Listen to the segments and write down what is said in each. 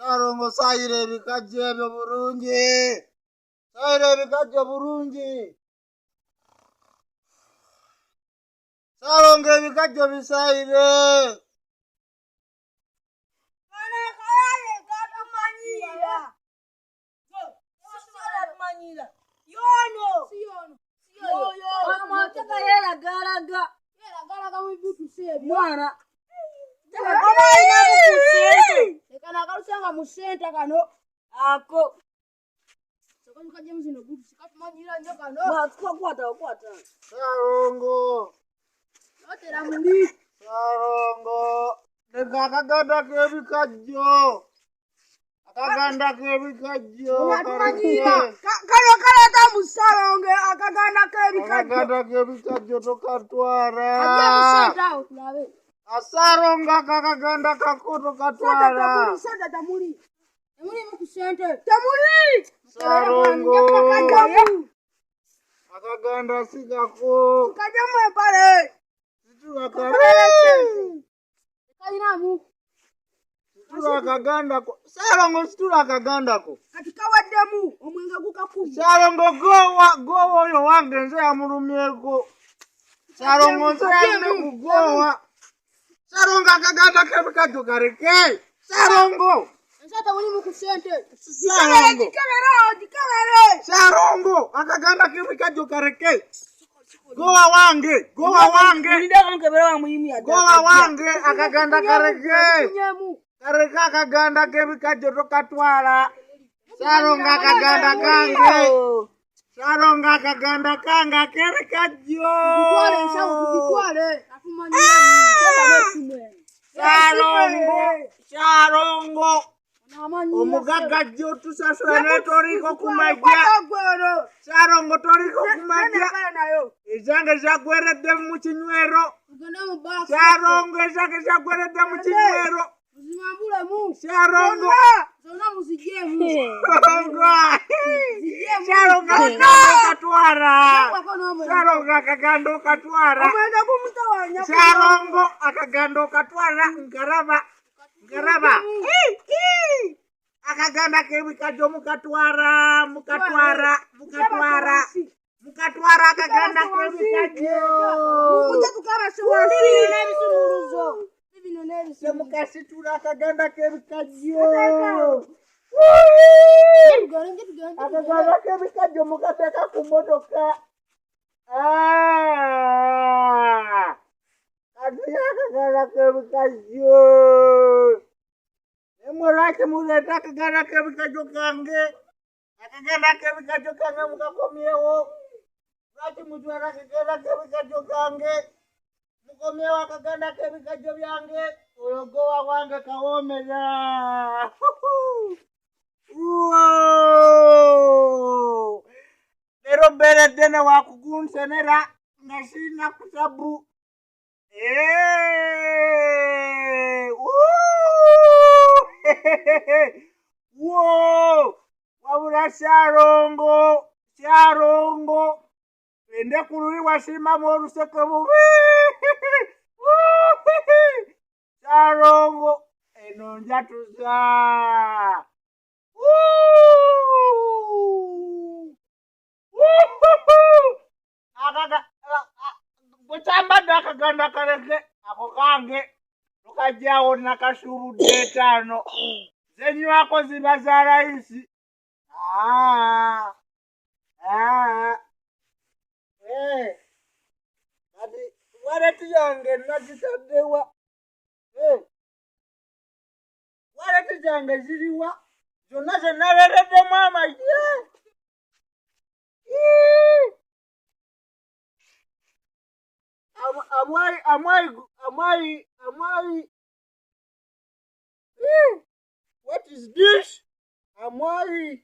Sarongo sayire bikajje byo bulungi. Sayire bikajje bulungi. Sarongo ebikajje bisayire. Kana kayale katamanyira. Manyira. Yono. Siyono. Yo. Amataka yera garaga. Yera garaga wibutu sebi. Mwana. Kama ina kusente. Kana kalusanga musenta kano. Ako. Sokoni kaje mzino butu sikatumanyira nyo kano. Kwata. Sarongo. Otera muli. Sarongo. Nekakaganda kebikajjo. Akaganda kebikajjo. Kalo tamusaronge akaganda kebikajjo. Akaganda kebikajjo tokatwara. Aje musenta okulabe. Asaronga kakaganda kakoto katwara. Santa tamuli. Emuli mukusente. Tamuli. Sarongo. Akaganda sigako. Kajamwe pale. Situra kare. Kalinamu. Situra kaganda ko. Sarongo situra kaganda ko. Katika wademu omwenga gukakumu. Sarongo gowa yo wange nze amulumyeko. Sarongo nze amekugowa. Sarongo akaganda kebikajjo kareke. Sarongo. Nsata muli mukusente. Sarongo. Dikabere. Sarongo akaganda kebikajjo kareke. Gowa wange. Ndeka mkebere wa muhimi ada. Gowa wange akaganda kareke. Kareke akaganda kebikajjo tokatwala. Sarongo akaganda kange. Sarongo akaganda kanga kebikajjo. Bikwale nsawo bikwale. Sarongo. Omugagajjo tusasula netoriko kumaja. Sarongo toriko kumaja. Ezange zagweredde mu kinywero. Sarongo ezange zagweredde mu kinywero. Sarongo. Sarongo katwara. Sarongo akaganda katwara. Sarongo akaganda katwara ngaraba. Akaganda kebikajjo mukatwara akaganda kebikajjo. Semukasitura akaganda kebikajjo. Akaganda kebikajjo mukateka ku motoka. Akaganda kebikajjo. Emurake muleta akaganda kebikajjo kange. Akaganda kebikajjo kange mukakomyewo. Lwaki mutwala akaganda kebikajjo kange. Mukomyewo akaganda kebikajjo byange. Oyogowa wange kawomera. Lero beredde ne wakugunsenera nga sirina kutabu. Wabula Sarongo. Ende kululi wasimamu oluseke bubi. Sarongo. Eno njatuza. Bwetambadde akaganda kareke ako kange tukajjawo nakasubudde etaano zenywako ziba za layisi. Kati waleti yange nagitaddewa. Waleti zange ziriwa zonna zenalereddemu amagye. Amwai. What is this? Amwai.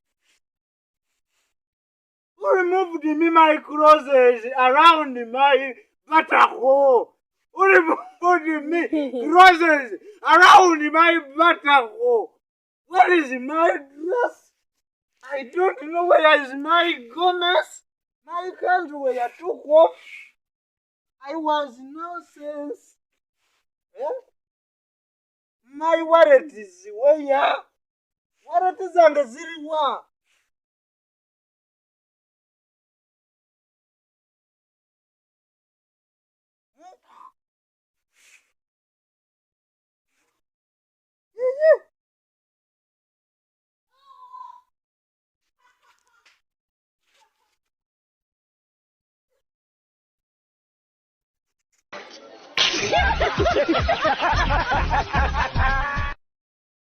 Who removed me my clothes around my butthole? Who removed me clothes around my butthole? Where is my dress? I don't know where is my gomez. My clothes were took off. I was nonsense. My wallet is where? Warati zange ziriwa.